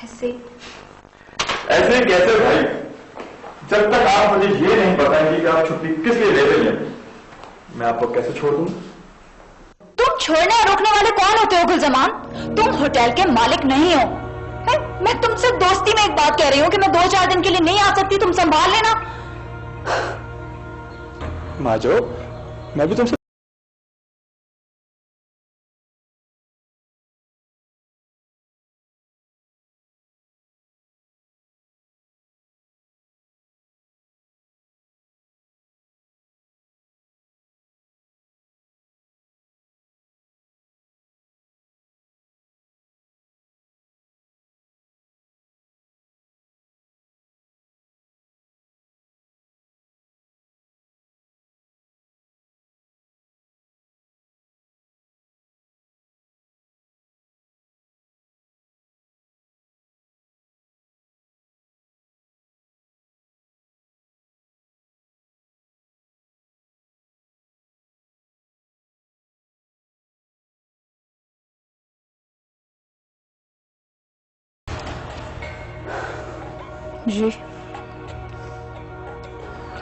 ऐसे ऐसे कैसे भाई? जब तक आप मुझे ये नहीं बताएंगे कि आप छुट्टी किस लिए ले रही हैं, मैं आपको कैसे छोड़ दूं? तुम छोड़ने और रोकने वाले कौन होते हो गुलजमान? तुम होटल के मालिक नहीं हो। मैं तुमसे दोस्ती में एक बात कह रही हूँ कि मैं 2-4 दिन के लिए नहीं आ सकती, तुम संभाल लेना। माजो, मैं भी तुमसे जी,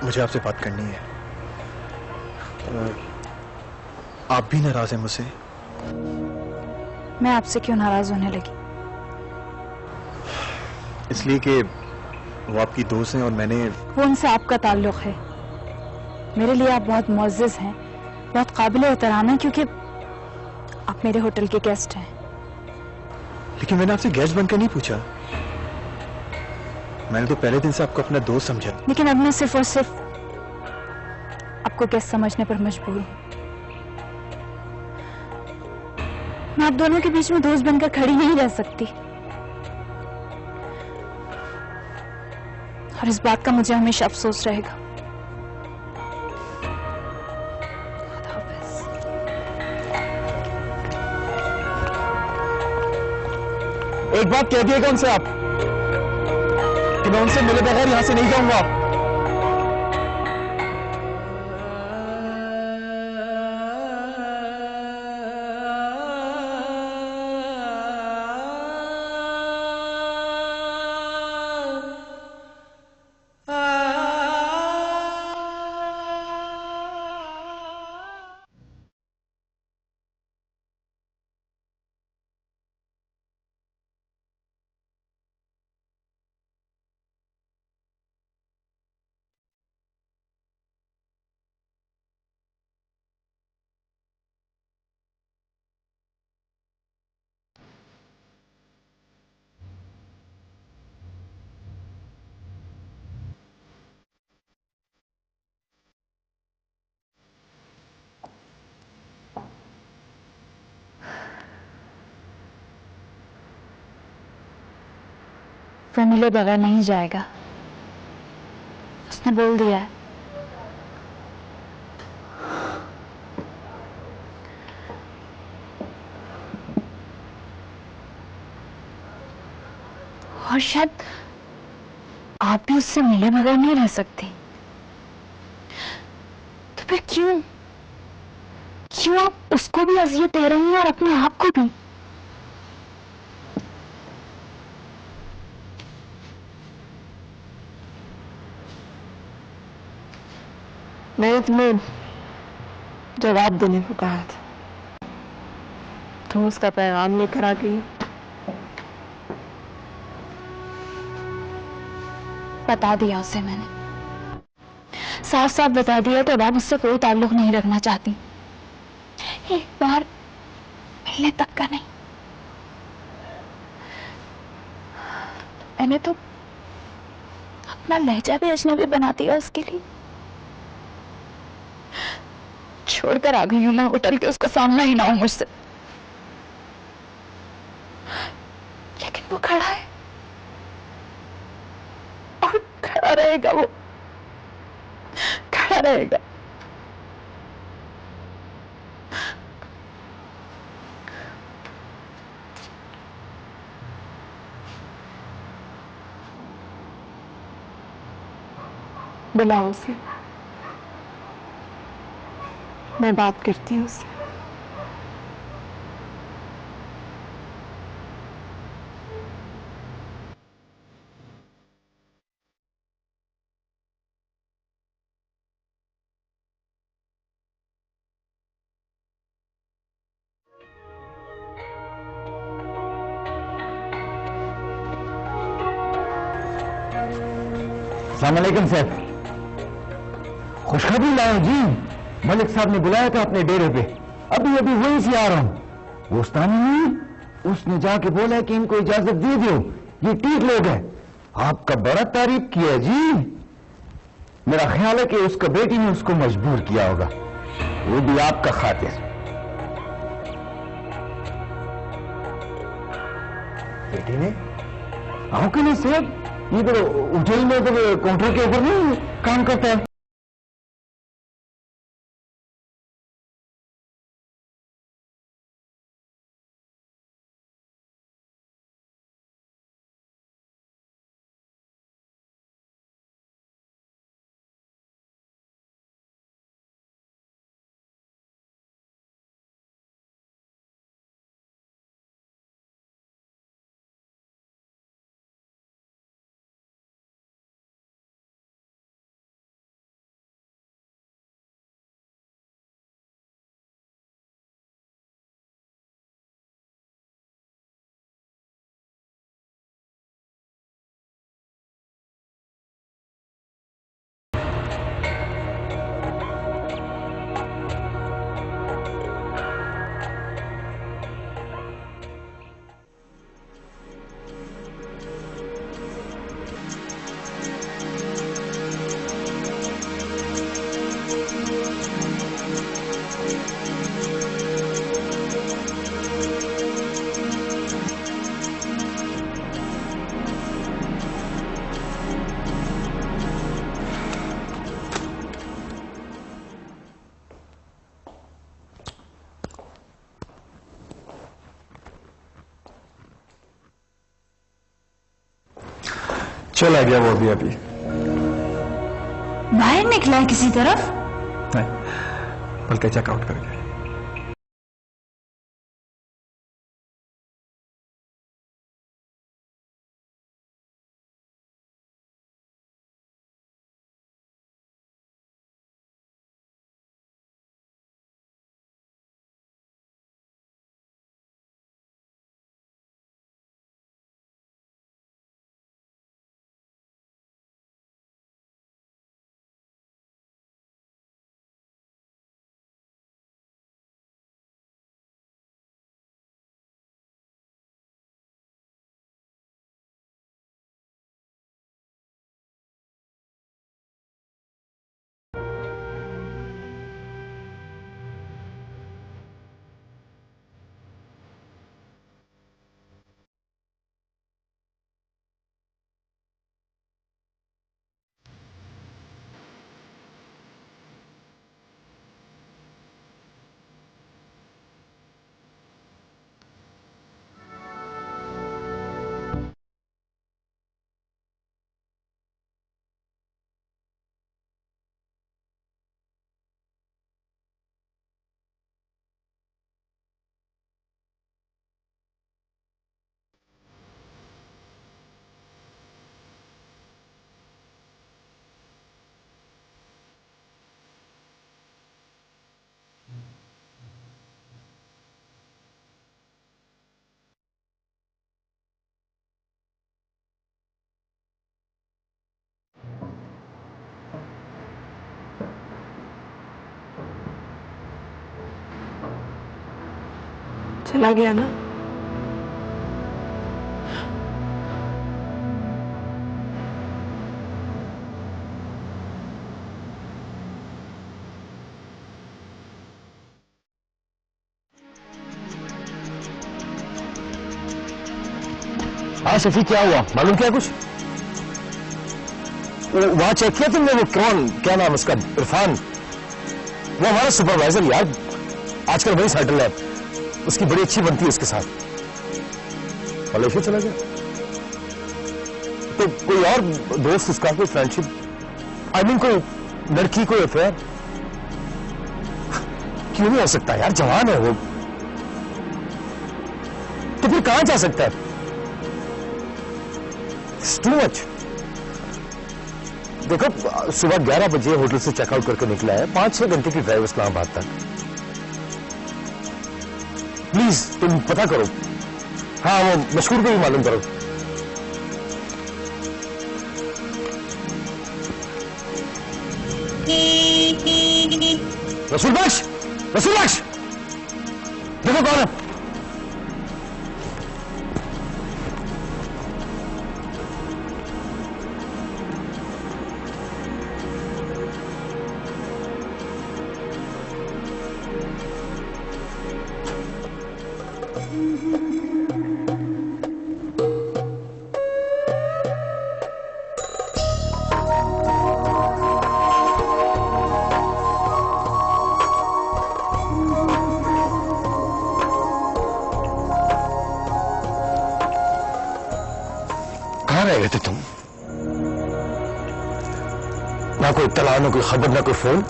मुझे आपसे बात करनी है। आप भी नाराज हैं मुझसे? मैं आपसे क्यों नाराज होने लगी? इसलिए कि वो आपकी दोस्त हैं और मैंने वो उनसे आपका ताल्लुक है। मेरे लिए आप बहुत मुअज़्ज़ज़ हैं, बहुत काबिल एहतराम हैं, क्योंकि आप मेरे होटल के गेस्ट हैं। लेकिन मैंने आपसे गेस्ट बनकर नहीं पूछा। मैंने तो पहले दिन से आपको अपना दोस्त समझा। लेकिन अब मैं सिर्फ और सिर्फ आपको गेस्ट समझने पर मजबूर हूं। मैं आप दोनों के बीच में दोस्त बनकर खड़ी नहीं रह सकती, और इस बात का मुझे हमेशा अफसोस रहेगा। खुदा हाफिज़। एक बात कह दिएगा उनसे आप कि मैं उनसे मिले बगैर यहां से नहीं जाऊंगा। वह मिले बगैर नहीं जाएगा, उसने बोल दिया है। और शायद आप भी उससे मिले बगैर नहीं रह सकती। तो फिर क्यों आप उसको भी अजियत दे रही हैं और अपने आप को भी? मैंने तुम्हें जवाब देने को कहा था, तुम उसका पैगाम लेकर आ गई। बता दिया उसे मैंने, साफ साफ बता दिया, तो अब आप उससे कोई ताल्लुक नहीं रखना चाहती। एक बार मिलने तक का नहीं। मैंने तो अपना लहजा भी अजनबी बना दिया उसके लिए। छोड़कर आ गई हूं मैं होटल के, उसका सामना ही ना हो मुझसे। लेकिन वो खड़ा है और खड़ा रहेगा, वो खड़ा रहेगा। बुलाओ उसे, मैं बात करती हूँ उससे। अस्सलाम वालेकुम सर। खुशखबरी लाए जी, मलिक साहब ने बुलाया था अपने डेरे पे, अभी अभी वहीं से आ रहा हूं। वो उस्तानी नहीं, उसने जाके बोला कि इनको इजाजत दे दो, ये ठीक लोग हैं। आपका बड़ा तारीफ किया जी। मेरा ख्याल है कि उसका बेटी ने उसको मजबूर किया होगा, वो भी आपका खातिर। बेटी ने? आओ कि नहीं साहब, ये तो होटल में तो काउंटर के ऊपर नहीं काम करता है। चला गया वो भी अभी। बाहर निकला है किसी तरफ? नहीं, बल्कि चेकआउट कर गया। चला गया ना? हाँ सफी, क्या हुआ मालूम? क्या कुछ वहां चेक किया तुमने? वो कौन, क्या नाम उसका, इरफान, वो हमारा सुपरवाइजर यार, आजकल वही सेटल है, उसकी बड़ी अच्छी बनती है उसके साथ। मलेशिया चला गया? तो कोई और दोस्त उसका, कोई फ्रेंडशिप, आई मीन कोई लड़की, कोई अफेयर? क्यों नहीं हो सकता यार, जवान है वो, तो फिर कहां जा सकता है? Too much. देखो सुबह 11 बजे होटल से चेकआउट करके निकला है, 5-6 घंटे की ड्राइव इस्लामाबाद तक। प्लीज तुम पता करो, हाँ वो मशहूर को भी मालूम करो। रसूल बख्श, रसूल बख्श, देखो कौन है। कहां रह गए थे तुम? ना कोई इत्तला, ना कोई खबर, ना कोई फोन।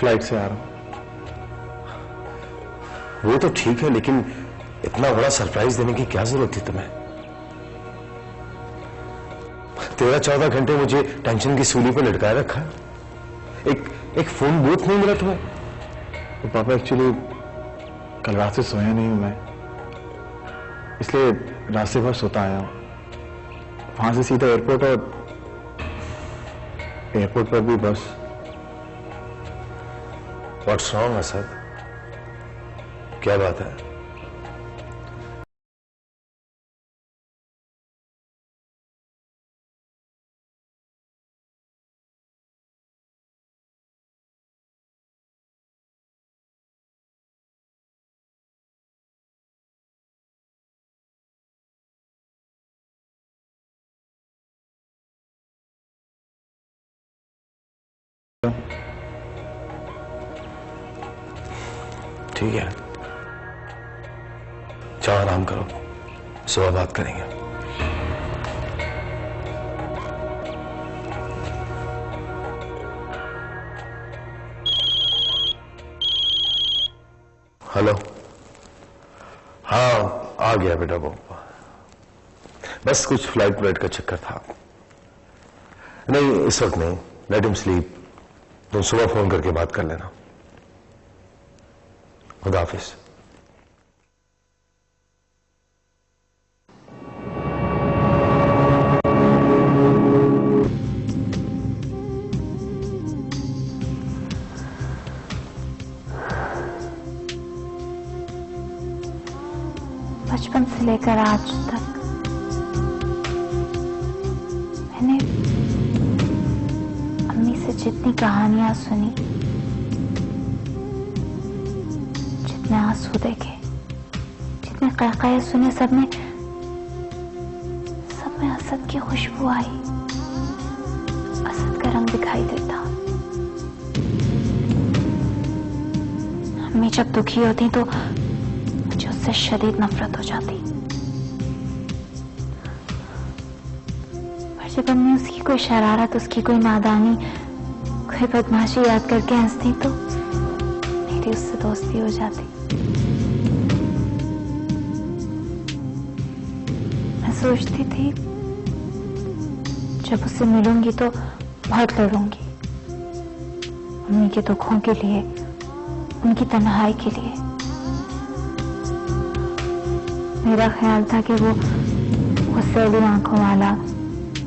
फ्लाइट से आ रहा हूं। वो तो ठीक है, लेकिन इतना बड़ा सरप्राइज देने की क्या जरूरत थी तुम्हें? 13-14 घंटे मुझे टेंशन की सूली पर लटकाए रखा। एक फोन बूथ नहीं मिला तुम्हें? तो पापा एक्चुअली कल रात से सोया नहीं हूं मैं, इसलिए रास्ते भर सोता आया हूं। वहां से सीधा एयरपोर्ट, और एयरपोर्ट पर भी बस। What's wrong Asad? क्या बात है? ठीक है, जाओ आराम करो, सुबह बात करेंगे। हेलो, हाँ आ गया बेटा वो, बस कुछ फ्लाइट का चक्कर था। नहीं इस वक्त नहीं, लेट हिम स्लीप, तुम सुबह फोन करके बात कर लेना। खुदा हाफिज। बचपन से लेकर आज तक मैंने अम्मी से जितनी कहानियां सुनी, जितने आंसू देखे, जितने कहकाए सुने, सब में असद की खुशबू आई, असद का रंग दिखाई देता। अम्मी जब दुखी होती तो मुझे उससे शदीद नफरत हो जाती, पर जब अम्मी उसकी कोई शरारत, उसकी कोई नादानी, कोई बदमाशी याद करके हंसती तो मेरी उससे दोस्ती हो जाती। मैं सोचती थी जब उससे मिलूंगी तो बहुत लड़ूंगी, अम्मी के दुखों के लिए, उनकी तन्हाई के लिए। मेरा ख्याल था कि वो गुस्सैली आंखों वाला,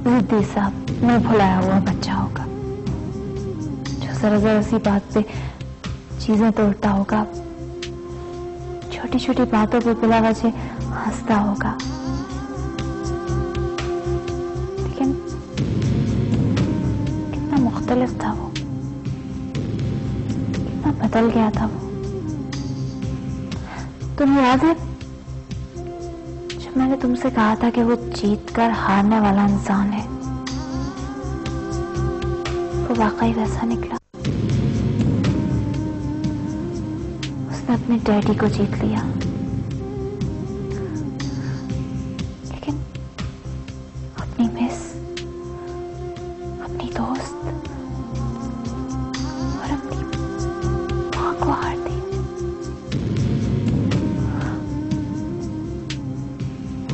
जिद्दी सा, मुंह फुलाया हुआ बच्चा होगा, जो जरा सी बात पे चीजें तोड़ता होगा, छोटी छोटी बातों पे बिला वजह हंसता होगा। लेकिन कितना मुख्तलिफ था वो। गया था वो। तुम्हें याद है जब मैंने तुमसे कहा था कि वो जीतकर हारने वाला इंसान है? वो वाकई वैसा निकला। उसने अपने डैडी को जीत लिया, लेकिन अपनी मिस, अपनी दोस्त और अपनी मां को हार दी।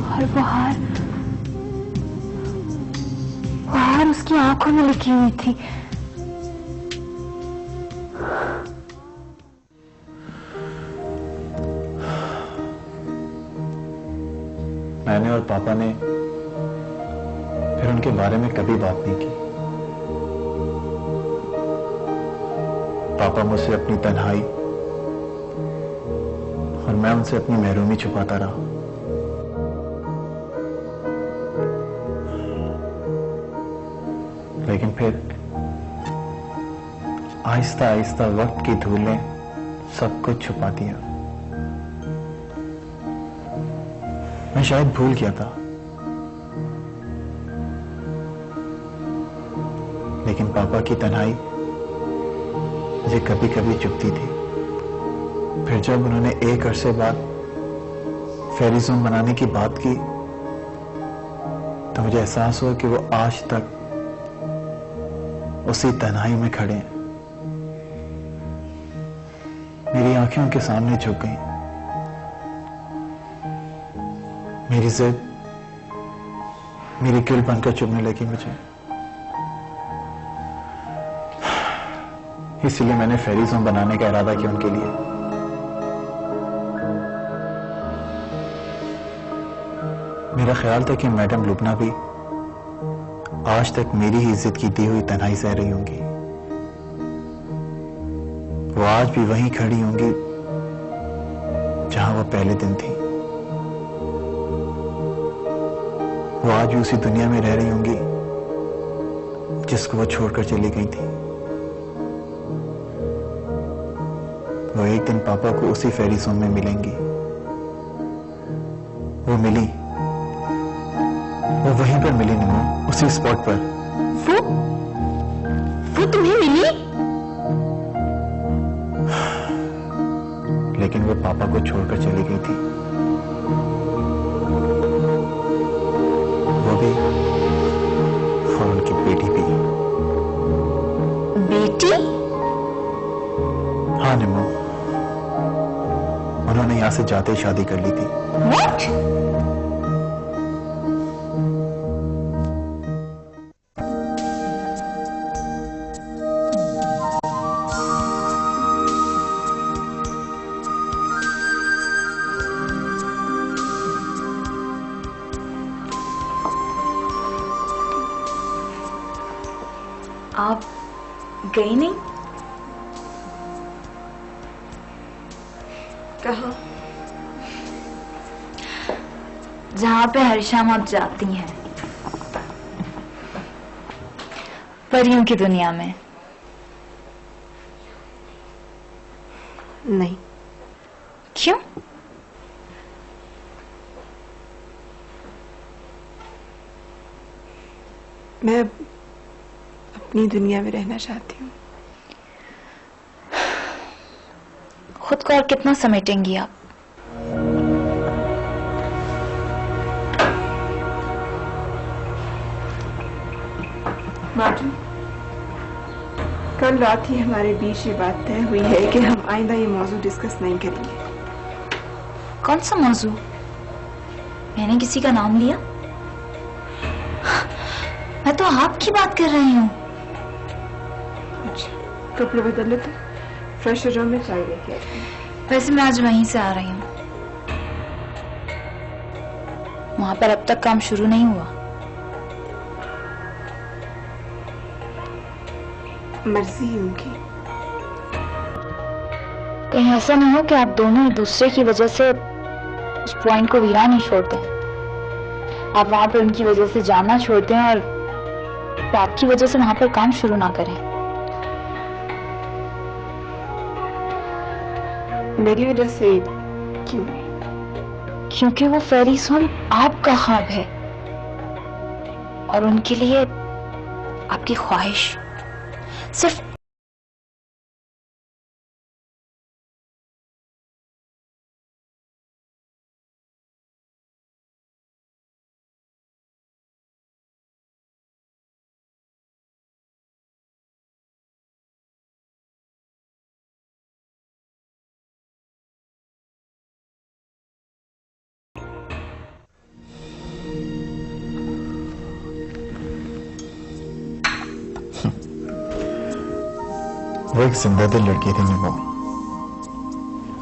और वो हार उसकी आंखों में लिखी हुई थी। मैंने और पापा ने फिर उनके बारे में कभी बात नहीं की। पापा मुझसे अपनी तन्हाई और मैं उनसे अपनी महरूमी छुपाता रहा। लेकिन फिर आहिस्ता आहिस्ता वक्त की धूल ने सब कुछ छुपा दिया। मैं शायद भूल गया था, लेकिन पापा की तन्हाई मुझे कभी कभी चुभती थी। फिर जब उन्होंने एक अरसे बाद फेरी जोन बनाने की बात की तो मुझे एहसास हुआ कि वो आज तक उसी तन्हाई में खड़े हैं। मेरी आंखें उनके सामने झुक गई। मेरी जिद मेरी किल बनकर चुभने लगी मुझे। इसलिए मैंने फेरी जोन बनाने का इरादा किया उनके लिए। मेरा ख्याल था कि मैडम लुबना भी आज तक मेरी ही इज्जत की दी हुई तन्हाई सह रही होंगी। वो आज भी वहीं खड़ी होंगी जहां वो पहले दिन थी। वो आज भी उसी दुनिया में रह रही होंगी जिसको वो छोड़कर चली गई थी। वो एक दिन पापा को उसी फेरी जोन में मिलेंगी। वो मिली, वो वहीं पर मिली निमो, उसी स्पॉट पर। वो तुम्हें मिली? लेकिन वो पापा को छोड़कर चली गई थी। वो भी और उनकी बेटी भी। बेटी? हाँ निमो, उन्होंने यहां से जाते ही शादी कर ली थी। What? आप गई नहीं? कहाँ? जहां पे हर शाम आप जाती हैं, परियों की दुनिया में। नहीं। क्यों? मैं अपनी दुनिया में रहना चाहती हूँ। खुद को और कितना समेटेंगी आप? मार्टिन, कल रात ही हमारे बीच ये बात तय हुई है कि हम आइंदा ये मौजू डिस्कस नहीं करेंगे। कौन सा मौजू? मैंने किसी का नाम लिया? मैं तो आपकी बात कर रही हूँ। अच्छा, कपड़े बदल ले तो फ्रेश हो जाओ, मैं चाय लेके आती हूँ। वैसे मैं आज वहीं से आ रही हूँ। वहां पर अब तक काम शुरू नहीं हुआ। मर्जी है उनकी। कहीं ऐसा नहीं हो कि आप दोनों एक दूसरे की वजह से उस पॉइंट को वीरान ही छोड़ दें। आप वहां पर उनकी वजह से जाना छोड़ दें और आपकी वजह से वहां पर काम शुरू ना करें। मेरी वजह से क्यों? क्योंकि वो फेरी सॉन्ग आपका ख्वाब है और उनके लिए आपकी ख्वाहिश सिर्फ वो एक जिंदा दिल लड़की थी नीमो,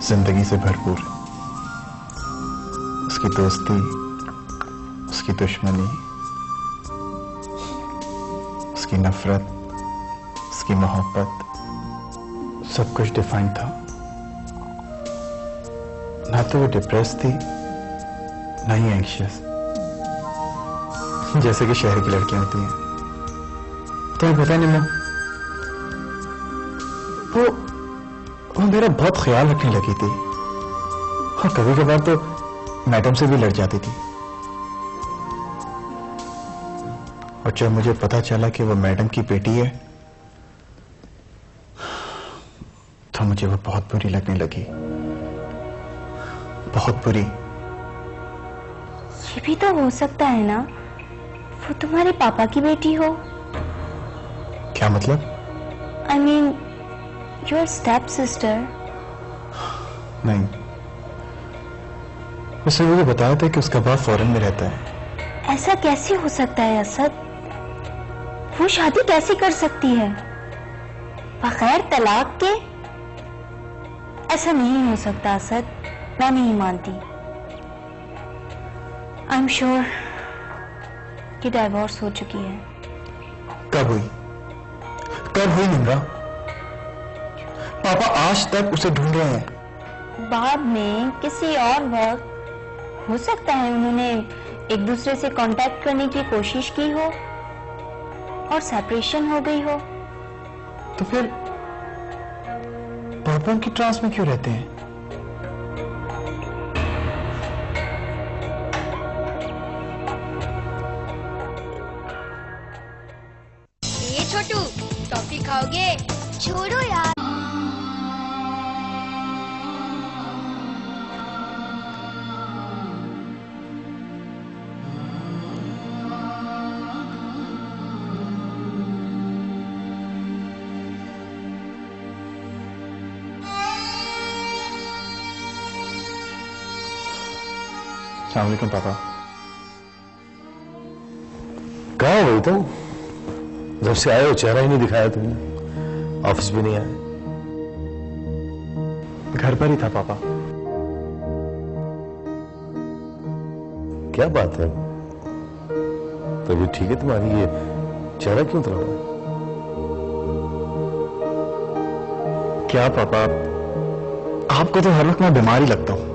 जिंदगी से भरपूर। उसकी दोस्ती, उसकी दुश्मनी, उसकी नफरत, उसकी मोहब्बत, सब कुछ डिफाइंड था। ना तो वो डिप्रेस थी, ना ही एंग्शियस, जैसे कि शहर की लड़कियां होती हैं। तुम्हें पता नहीं नीमो, वो मेरा बहुत ख्याल रखने लगी थी और कभी कभार तो मैडम से भी लड़ जाती थी। और जब मुझे पता चला कि वो मैडम की बेटी है तो मुझे वो बहुत बुरी लगने लगी, बहुत बुरी। ये भी तो हो सकता है ना, वो तुम्हारे पापा की बेटी हो। क्या मतलब? I mean, your step sister. नहीं, उसने मुझे बताया था कि उसका बाप फॉरेन में रहता है। ऐसा कैसे हो सकता है असद? वो शादी कैसे कर सकती है बगैर तलाक के? ऐसा नहीं हो सकता असद, मैं नहीं मानती। आई एम श्योर कि डाइवोर्स हो चुकी है। कब हुई? कब हुई निम्रा? पापा आज तक उसे ढूंढ रहे हैं। बाद में किसी और वक्त हो सकता है उन्होंने एक दूसरे से कांटेक्ट करने की कोशिश की हो और सेपरेशन हो गई हो। तो फिर पापा की ट्रांस में क्यों रहते हैं? ये छोटू, टॉफी खाओगे? छोड़ो यार। अस्सलाम वालेकुम पापा। कहाँ हो तुम? जब से आए हो चेहरा ही नहीं दिखाया तुमने, ऑफिस भी नहीं आए। घर पर ही था पापा। क्या बात है, तबीयत ठीक है तुम्हारी? ये चेहरा क्यों उतरा हुआ है? क्या पापा, आपको तो हर वक्त मैं बीमार ही लगता हूँ।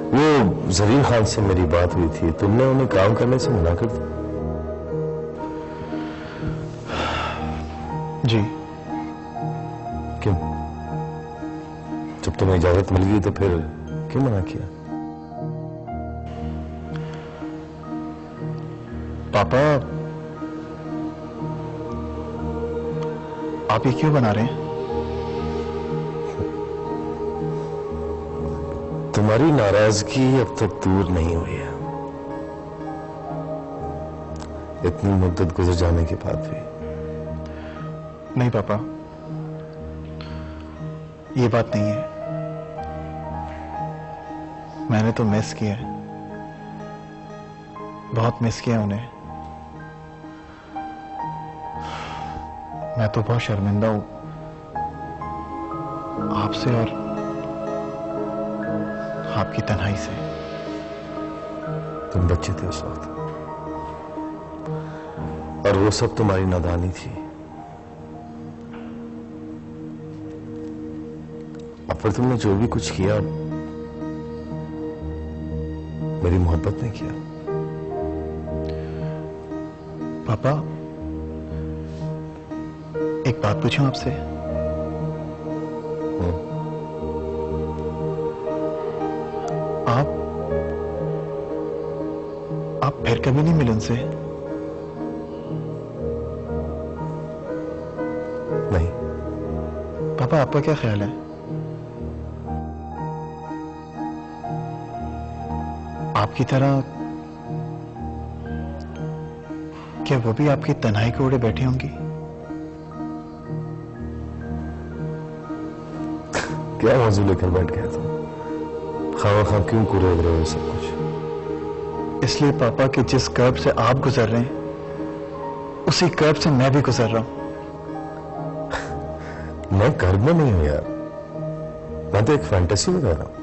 वो जरीर खान से मेरी बात हुई थी, तुमने उन्हें काम करने से मना कर दिया? जी। क्यों? जब तुम्हें इजाजत मिल गई तो फिर क्यों मना किया? पापा, आप ये क्यों बना रहे हैं? तुम्हारी नाराजगी अब तक दूर नहीं हुई है, इतनी मुद्दत गुजर जाने के बाद भी। नहीं पापा, ये बात नहीं है। मैंने तो मिस किया है, बहुत मिस किया उन्हें। मैं तो बहुत शर्मिंदा हूं आपसे और आपकी तन्हाई से। तुम बच्चे थे उस वक्त, और वो सब तुम्हारी नादानी थी। अब फिर तुमने जो भी कुछ किया मेरी मोहब्बत ने किया। पापा, एक बात पूछूं आपसे? कभी नहीं मिले उनसे? नहीं। पापा आपका क्या ख्याल है? आपकी तरह क्या वो भी आपकी तन्हाई को ओढ़े बैठी होंगी? क्या मौजू लेकर बैठ गया तुम? खामा क्यों कुरेद रहे हो सब कुछ? इसलिए पापा कि जिस कर्ब से आप गुजर रहे हैं उसी कर्ब से मैं भी गुजर रहा हूं। मैं कर्ब में नहीं हूं यार, मैं तो एक फैंटेसी में रह रहा हूं।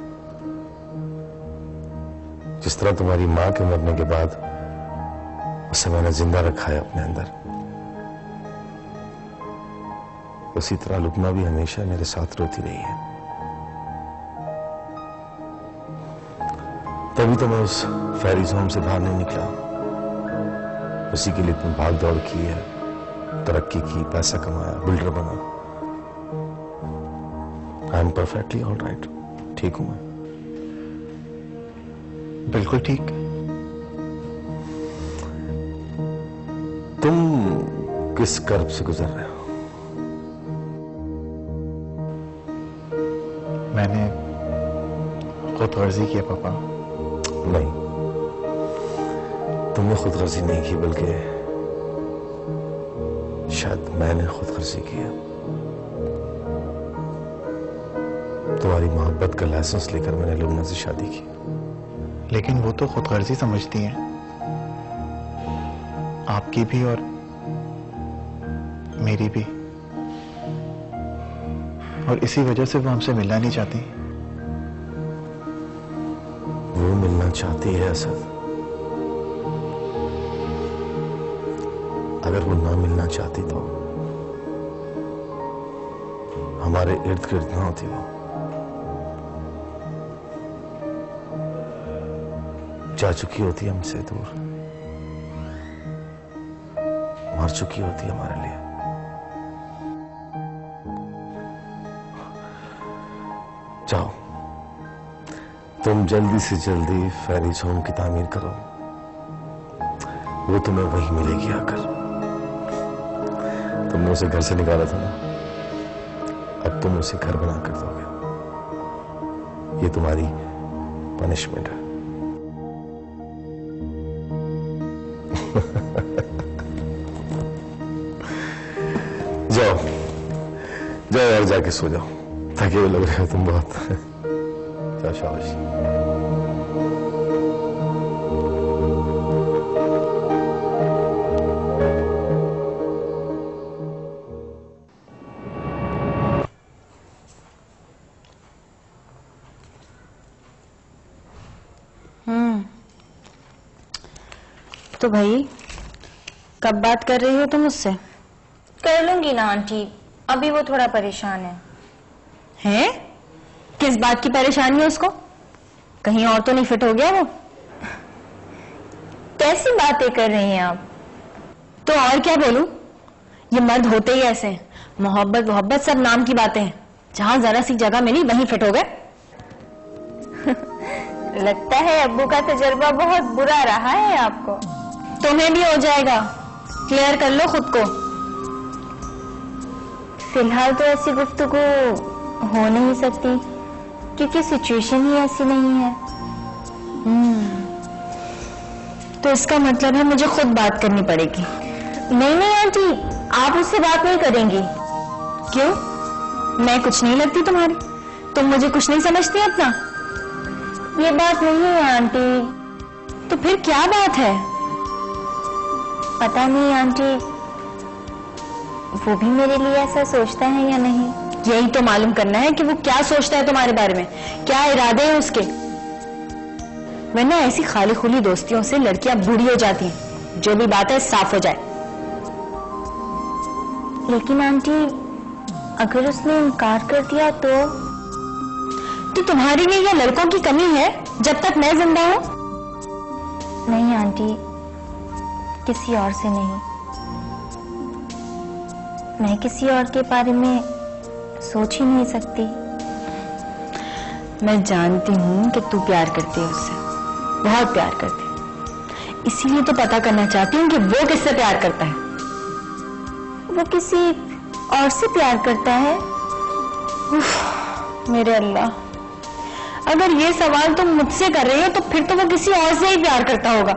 जिस तरह तुम्हारी मां के मरने के बाद उसे मैंने जिंदा रखा है अपने अंदर, उसी तरह लुकमा भी हमेशा मेरे साथ रोती रही है। तभी तो मैं उस फेरीज होम से बाहर नहीं निकला। उसी के लिए तुम भाग दौड़ की है, तरक्की की, पैसा कमाया, बिल्डर बना। I am perfectly all right. ठीक हूं मैं? बिल्कुल ठीक। तुम किस कर्ब से गुजर रहे हो? मैंने खुद गर्जी किया पापा। नहीं, तुमने खुदगर्जी नहीं की, बल्कि शायद मैंने खुदगर्जी की है। तुम्हारी मोहब्बत का लाइसेंस लेकर मैंने लुमना से शादी की। लेकिन वो तो खुदगर्जी समझती हैं, आपकी भी और मेरी भी, और इसी वजह से वो हमसे मिलना नहीं चाहती। वो मिलना चाहती है असद। अगर वो ना मिलना चाहती तो हमारे इर्द गिर्द ना होती। वो जा चुकी होती हमसे दूर, मर चुकी होती हमारे लिए। जाओ, तुम जल्दी से जल्दी फेरीज होम की तामीर करो, वो तुम्हें वही मिलेगी आकर। तुमने उसे घर से निकाला था ना, अब तुम उसे घर बना कर दोगे। ये तुम्हारी पनिशमेंट है। जाओ जाओ यार, जाके सो जाओ, थके हुए लग रहे हो तुम बहुत। जाओ, शाबाश। तो भाई कब बात कर रही हो तुम उससे? कर लूंगी ना आंटी, अभी वो थोड़ा परेशान है। हैं? किस बात की परेशानी है उसको? कहीं और तो नहीं फिट हो गया वो? कैसी बातें कर रही हैं आप? तो और क्या बोलूं? ये मर्द होते ही ऐसे हैं, मोहब्बत मोहब्बत सब नाम की बातें हैं। जहां जरा सी जगह मिली वहीं फिट हो गए। लगता है अब्बू का तजर्बा बहुत बुरा रहा है आपको। तुम्हें भी हो जाएगा, क्लियर कर लो खुद को। फिलहाल तो ऐसी गुफ्तगू हो नहीं सकती क्योंकि सिचुएशन ही ऐसी नहीं है। तो इसका मतलब है मुझे खुद बात करनी पड़ेगी। नहीं नहीं आंटी, आप उससे बात नहीं करेंगी। क्यों? मैं कुछ नहीं लगती तुम्हारी? तुम मुझे कुछ नहीं समझती अपना? ये बात नहीं है आंटी। तो फिर क्या बात है? पता नहीं आंटी, वो भी मेरे लिए ऐसा सोचता है या नहीं। यही तो मालूम करना है कि वो क्या सोचता है तुम्हारे बारे में, क्या इरादे हैं उसके। वरना ऐसी खाली खुली दोस्तियों से लड़कियां बूढ़ी हो जाती हैं। जो भी बात है साफ हो जाए। लेकिन आंटी, अगर उसने इनकार कर दिया तो तुम्हारे लिए यह लड़कों की कमी है जब तक मैं जिंदा हूं? नहीं आंटी, किसी और से नहीं। मैं किसी और के बारे में सोच ही नहीं सकती। मैं जानती हूं कि तू प्यार करती है उससे, बहुत प्यार करती है। इसीलिए तो पता करना चाहती हूँ कि वो किससे प्यार करता है। वो किसी और से प्यार करता है? उफ, मेरे अल्लाह, अगर ये सवाल तुम मुझसे कर रही हो तो फिर तो वो किसी और से ही प्यार करता होगा।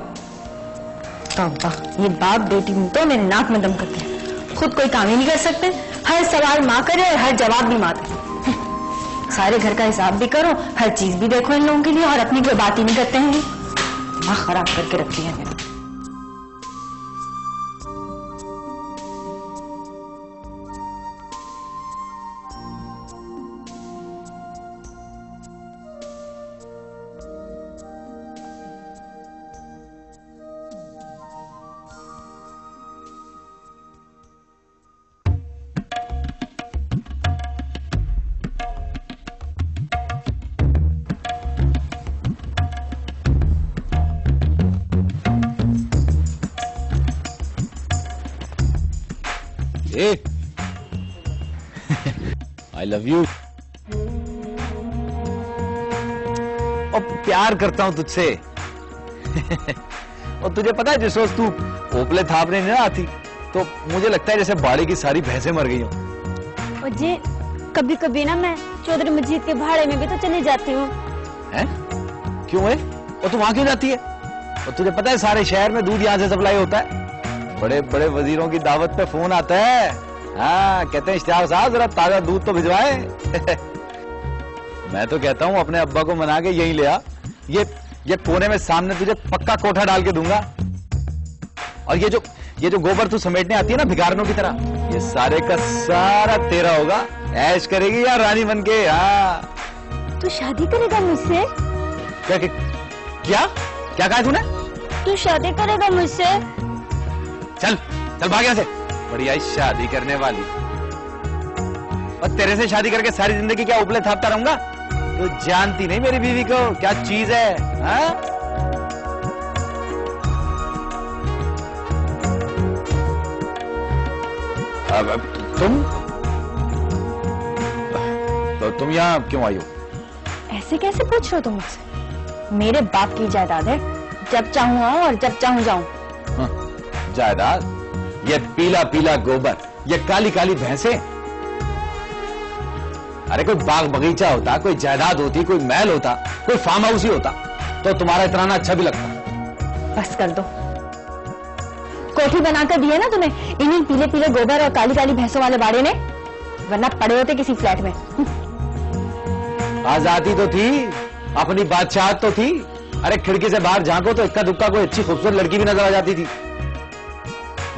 तौबा, ये बाप बेटी तो मेरे नाक में दम करते हैं, खुद कोई काम ही नहीं कर सकते। हर सवाल माँ करे और हर जवाब भी माँ दे। सारे घर का हिसाब भी करो, हर चीज भी देखो इन लोगों के लिए, और अपनी कोई बात ही नहीं करते हैं। माँ खराब करके रखती है मेरा। I love you. और प्यार करता हूं तुझसे। और तुझे पता है जिस रोज तू ओपले थापने नहीं आती तो मुझे लगता है जैसे बाड़ी की सारी भैंसें मर गई हो। और जी कभी कभी ना मैं चौधरी मस्जिद के भाड़े में भी तो चली जाती हूँ। क्यों है? और तू वहां क्यों जाती है? और तुझे पता है सारे शहर में दूध यहाँ से सप्लाई होता है। बड़े बड़े वजीरों की दावत पे फोन आता है। हाँ, कहते हैं इश्तियाक साहब जरा ताजा दूध तो भिजवाए। मैं तो कहता हूँ अपने अब्बा को मना के यहीं ले आ। ये कोने में सामने तुझे पक्का कोठा डाल के दूंगा। और ये जो गोबर तू समेटने आती है ना भिखारनों की तरह, ये सारे का सारा तेरा होगा। ऐश करेगी या रानी बन के। हाँ, तू शादी करेगा मुझसे? क्या कहा तूने? तू शादी करेगा मुझसे? चल भाग यहाँ से, बढ़िया शादी करने वाली। और तेरे से शादी करके सारी जिंदगी क्या उपले थापता रहूंगा? तो जानती नहीं मेरी बीवी को क्या चीज है। हाँ? अब तुम यहाँ क्यों आई हो? ऐसे कैसे पूछ रहे हो तुम मुझसे? मेरे बाप की जायदाद है, जब चाहूं आऊं और जब चाहूं जाऊं। जायदाद? ये पीला पीला गोबर, ये काली काली भैंसें। अरे कोई बाग बगीचा होता, कोई जायदाद होती, कोई महल होता, कोई फार्म हाउस ही होता तो तुम्हारा इतना अच्छा भी लगता। बस कर दो, कोठी बनाकर दी है ना तुम्हें इन्हीं पीले पीले गोबर और काली काली भैंसों वाले बाड़े ने, वरना पड़े होते किसी फ्लैट में। आजादी तो थी, अपनी बादशाहत तो थी। अरे खिड़की से बाहर झांको तो इक्का दुक्का कोई अच्छी खूबसूरत लड़की भी नजर आ जाती थी।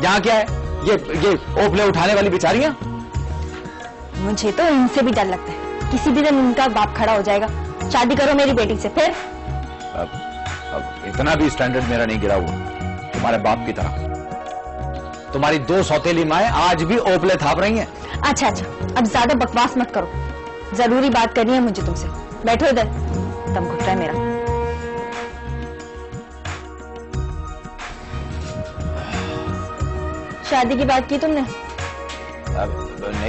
यहाँ क्या है? ये ओपले उठाने वाली बेचारियां। मुझे तो इनसे भी डर लगता है, किसी भी दिन इनका बाप खड़ा हो जाएगा। शादी करो मेरी बेटी से। फिर अब इतना भी स्टैंडर्ड मेरा नहीं गिरा हुआ तुम्हारे बाप की तरह। तुम्हारी 2 सौतेली माएं आज भी ओपले थाप रही हैं। अच्छा, अब ज्यादा बकवास मत करो, जरूरी बात करनी है मुझे तुमसे। बैठो इधर, दम घुट रहा है मेरा। शादी की बात की तुमने?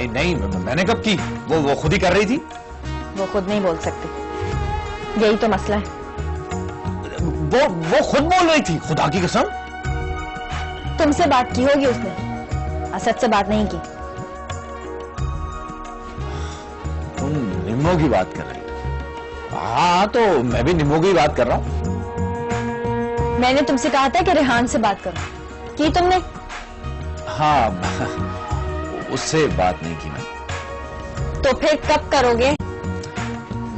नहीं, मैंने कब की? वो खुद ही कर रही थी। वो खुद नहीं बोल सकती, यही तो मसला है। वो खुद बोल रही थी, खुदा की कसम। तुमसे बात की होगी उसने, असद से बात नहीं की। तुम निम्मो की बात कर रही हो? हाँ, तो मैं भी निम्मो की बात कर रहा हूं। मैंने तुमसे कहा था कि रेहान से बात करो, की तुमने? हाँ, उससे बात नहीं की मैं। तो फिर कब करोगे?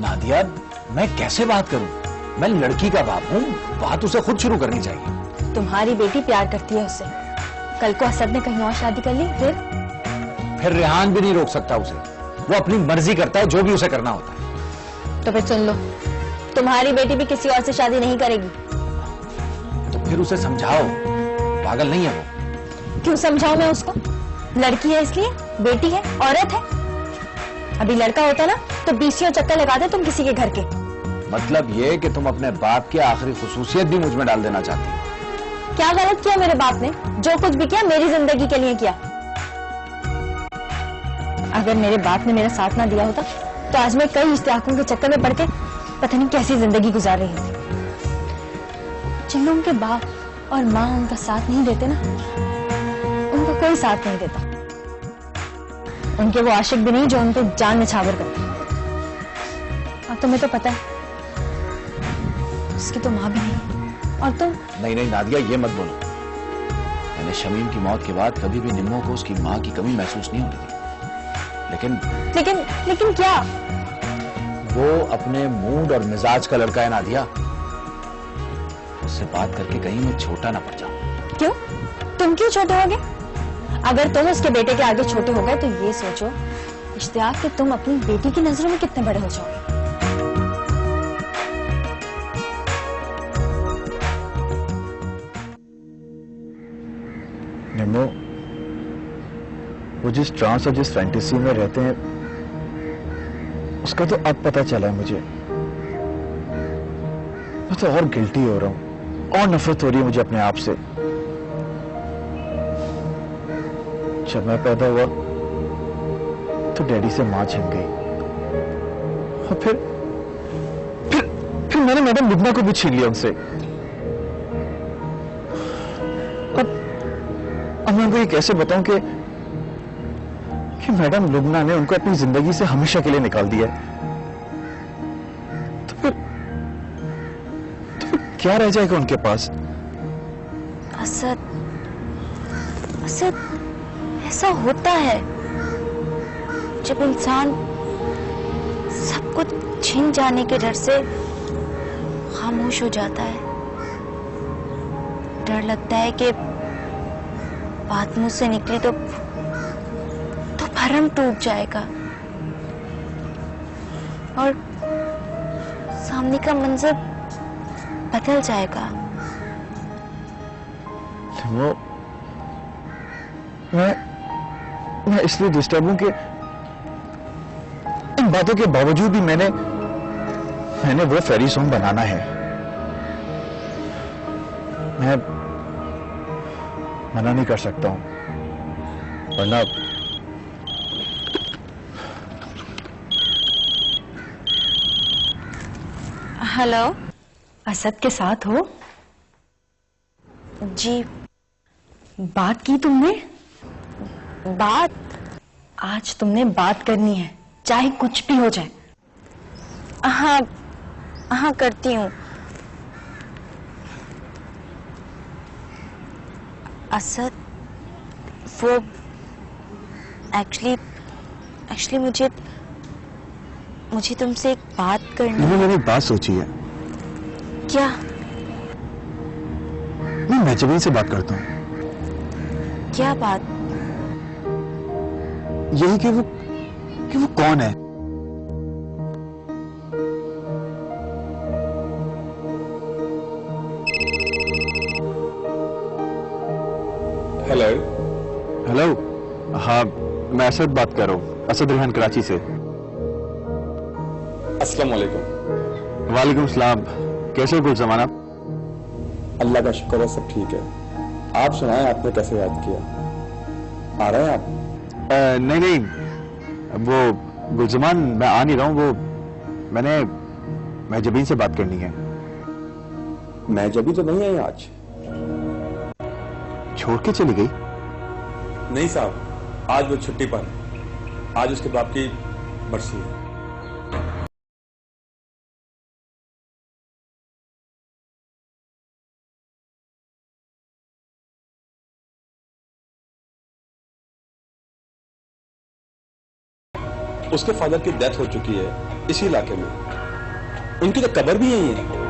नादिया, मैं कैसे बात करूं? मैं लड़की का बाप हूं, बात उसे खुद शुरू करनी चाहिए। तुम्हारी बेटी प्यार करती है उससे, कल को असद ने कहीं और शादी कर ली, फिर रेहान भी नहीं रोक सकता उसे। वो अपनी मर्जी करता है, जो भी उसे करना होता है। तो फिर सुन लो, तुम्हारी बेटी भी किसी और से शादी नहीं करेगी। तो फिर उसे समझाओ, पागल नहीं है वो। क्यों समझाऊं मैं उसको? लड़की है इसलिए, बेटी है, औरत है। अभी लड़का होता ना तो 20 चक्कर लगाते तुम किसी के घर के। मतलब ये कि तुम अपने बाप की आखिरी खुसूसियत भी मुझ में डाल देना चाहती हो। क्या गलत किया मेरे बाप ने? जो कुछ भी किया मेरी जिंदगी के लिए किया। अगर मेरे बाप ने मेरा साथ ना दिया होता तो आज मैं कई इश्तियाकों के चक्कर में पड़ के पता नहीं कैसी जिंदगी गुजार रही थी। जिन लोगों के बाप और माँ उनका साथ नहीं देते ना, उनका कोई साथ नहीं देता। उनके वो आशिक भी नहीं जो उनको जान निछावर करते। और तुम्हें तो पता है उसकी तो माँ भी नहीं। और तुम? नहीं नहीं नादिया, ये मत बोलो। मैंने शमीम की मौत के बाद कभी भी निम्मो को उसकी माँ की कमी महसूस नहीं होने दी। लेकिन लेकिन लेकिन क्या? वो अपने मूड और मिजाज का लड़का है नादिया। उससे बात करके कहीं मैं छोटा ना पड़ जाऊं। क्यों? तुम क्यों छोटे होगे? अगर तुम उसके बेटे के आगे छोटे हो गए तो ये सोचो इश्तियाक कि तुम अपनी बेटी की नजरों में कितने बड़े हो जाओगे। निम्मो, वो जिस ट्रांस और जिस फैंटेसी में रहते हैं उसका तो अब पता चला है मुझे। मैं तो और गिल्टी हो रहा हूं और नफरत हो रही है मुझे अपने आप से। जब मैं पैदा हुआ तो डैडी से मां छिन गई और फिर मैंने मैडम लुबना को भी छीन लिया उनसे। अब मैं उनको ये कैसे बताऊं कि मैडम लुबना ने उनको अपनी जिंदगी से हमेशा के लिए निकाल दिया है। तो फिर क्या रह जाएगा उनके पास? असद, असद, ऐसा होता है जब इंसान सब कुछ छिन जाने के डर से खामोश हो जाता है। डर लगता है कि बात मुंह से निकली तो भरम टूट जाएगा और सामने का मंजर बदल जाएगा। वो मैं इसलिए डिस्टर्ब हूं कि इन बातों के बावजूद भी मैंने वो फेरी सॉन्ग बनाना है। मैं मना नहीं कर सकता हूं, वरना हेलो, असद के साथ हो? जी। बात की तुमने? बात? आज तुमने बात करनी है, चाहे कुछ भी हो जाए। हाँ हाँ, करती हूँ। असद, वो एक्चुअली मुझे तुमसे एक बात करनी है। मैंने एक बात सोची है। क्या? मैं जमीन से बात करता हूँ। क्या बात? यही कि वो कौन है। हेलो। हेलो, हाँ मैं असद बात कर रहा हूँ, असद रेहान कराची से। अस्सलाम वालेकुम। वालेकुम सलाम। कैसे हो गुलजमान आप? अल्लाह का शुक्र है, सब ठीक है। आप सुनाएं, आपने कैसे याद किया? आ रहे हैं आप? नहीं, वो गुलजमान मैं आ नहीं रहा हूँ। वो मैं जबीन से बात करनी है। मैं जबी तो नहीं आई आज। छोड़ के चली गई? नहीं साहब, आज वो छुट्टी पर है। आज उसके बाप की बरसी है। उसके फादर की डेथ हो चुकी है इसी इलाके में। उनकी तो कब्र भी यही है।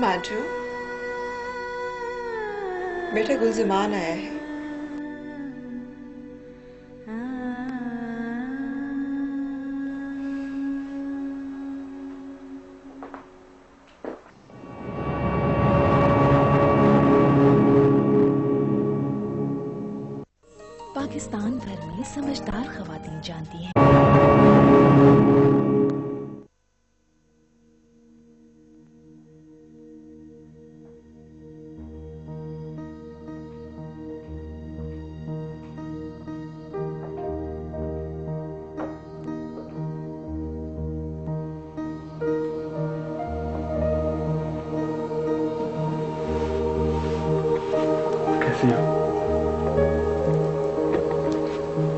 माजू, बेटा गुलजमान आया है। पाकिस्तान भर में समझदार खवातीन जानती हैं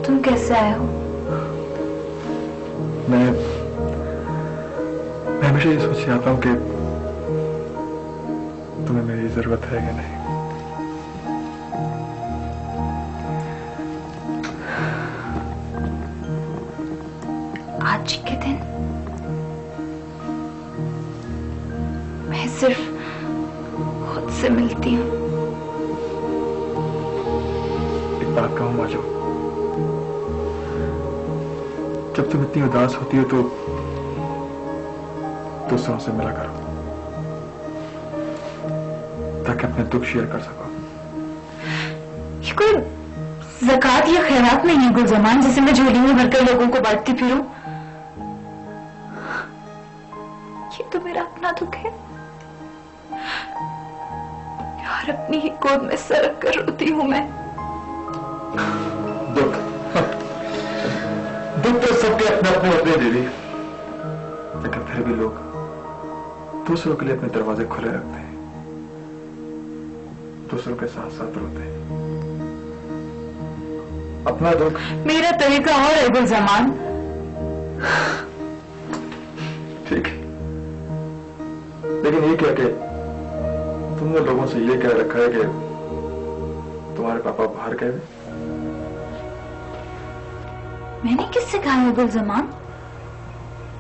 तुम कैसे आए हो? मैं हमेशा ये सोच आता हूँ कि तुम्हें मेरी जरूरत है कि नहीं। आज के दिन मैं सिर्फ खुद से मिलती हूँ। एक बात कहूँ माजो, जब तुम इतनी उदास होती हो तो दूसरों से मिला करो ताकि अपने दुख शेयर कर सको। ये कोई ज़कात या खैरात नहीं है गुलजमान, जिसे मैं झोली में भरकर लोगों को बांटती फिरूं। ये तो मेरा अपना दुख है यार, अपनी ही गोद में सरक कर रोती हूं मैं। दुख तो सबके अपने अपने होते हैं दीदी, लेकिन फिर भी लोग दूसरों के लिए अपने दरवाजे खुले रखते हैं, दूसरों के साथ साथ रोते हैं। अपना दुख मेरा तरीका और है गुलजमान। ठीक है, लेकिन ये क्या कि तुमने लोगों से ये कह रखा है कि तुम्हारे पापा बाहर गए? मैंने किससे कहा है गुलजमान?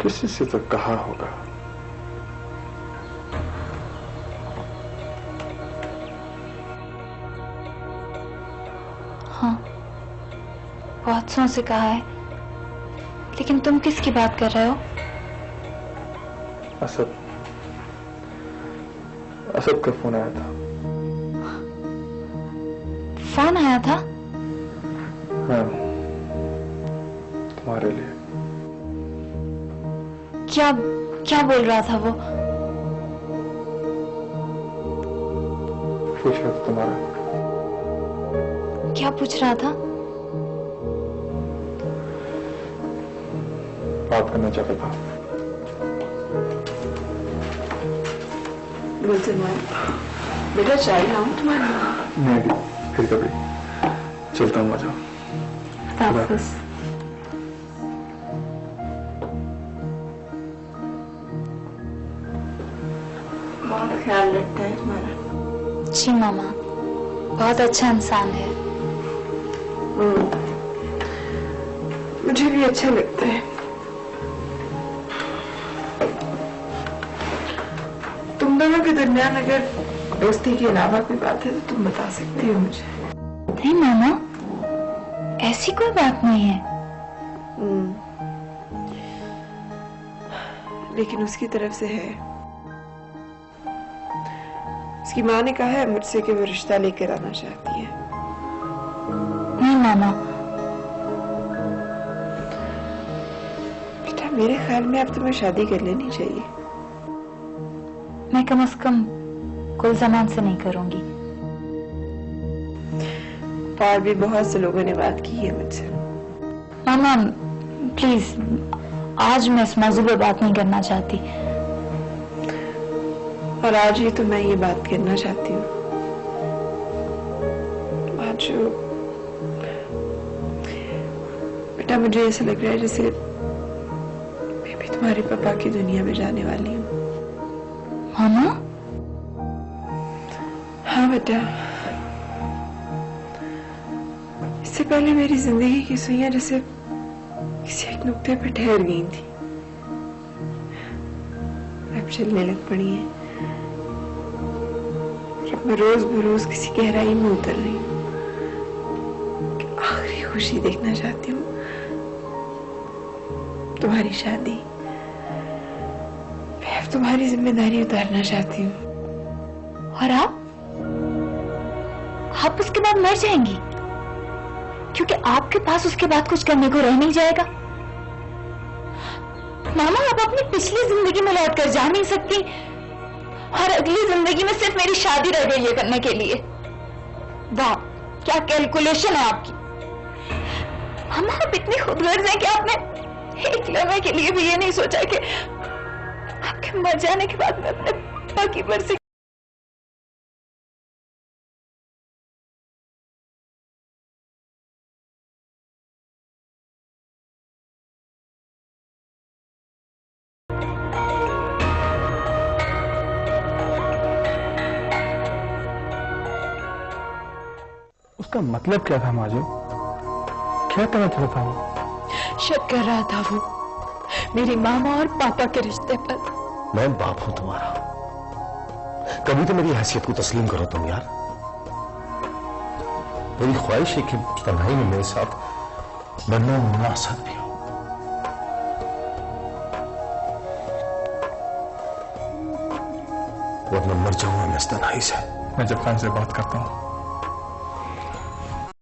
किसी से तो कहा होगा। हाँ, बहुत सौ से कहा है, लेकिन तुम किसकी बात कर रहे हो? असद का फोन आया था। फोन आया था? हाँ, तुम्हारे लिए। क्या बोल रहा था वो? पूछ रहा था तुम्हारा। क्या पूछ रहा था? बात करना चाहता था। बेटा चाय लाऊं तुम्हारे? नहीं, फिर कभी। चलता हूँ, आ जाओ। वापस। बहुत ख्याल रखता है तुम्हारा। जी मामा, बहुत अच्छा इंसान है। मुझे भी अच्छा लगता है। तुम दोनों के दरमियान अगर दोस्ती के अलावा कोई बात है तो तुम बता सकती हो मुझे। नहीं मामा, ऐसी कोई बात नहीं है। लेकिन उसकी तरफ से है। उसकी माँ ने कहा है मुझसे कि वो रिश्ता लेकर आना चाहती है। नहीं मामा। बेटा मेरे ख्याल में अब तुम्हें शादी कर लेनी चाहिए। मैं कम से कम गुलजमान से नहीं करूंगी। और भी बहुत से लोगों ने बात की है मुझसे। मामा प्लीज, आज मैं इस मौजू पे बात नहीं करना चाहती। और आज ही तो मैं ये बात करना चाहती हूँ। आज बेटा मुझे ऐसा लग रहा है जैसे मैं भी तुम्हारे पापा की दुनिया में जाने वाली हूँ। मामा? हाँ बेटा, इससे पहले मेरी जिंदगी की सुइयां जैसे किसी एक नुक्ते पर ठहर गई थी, अब चलने लग पड़ी हैं। जब मैं रोज बरोज किसी गहराई में उतर रही हूँ, आखिरी खुशी देखना चाहती हूँ, तुम्हारी शादी। मैं अब तुम्हारी जिम्मेदारी उतारना चाहती हूँ। और आप उसके बाद मर जाएंगी, क्योंकि आपके पास उसके बाद कुछ करने को रह नहीं जाएगा। मामा, आप अपनी पिछली जिंदगी में लौट कर जा नहीं सकती, और अगली जिंदगी में सिर्फ मेरी शादी रह गई है करने के लिए। वाह, क्या कैलकुलेशन है आपकी। मामा, आप इतनी खुदगर्ज हैं कि आपने एक लम्हे के लिए भी ये नहीं सोचा कि आपके मर जाने के बाद मैं अपने पापा की मर्जी। उसका मतलब क्या था माजो? क्या करना चाहता था वो? शक कर रहा था वो मेरी मामा और पापा के रिश्ते पर। मैं बाप हूं तुम्हारा, कभी तो मेरी हैसियत को तस्लीम करो तुम यार। मेरी ख्वाहिश है कि तन्हाई में मेरे साथ बनना मुनासिब भी हो। वरना मर जाऊंगा मैं इस तन्हाई से। मैं जब खान से बात करता हूं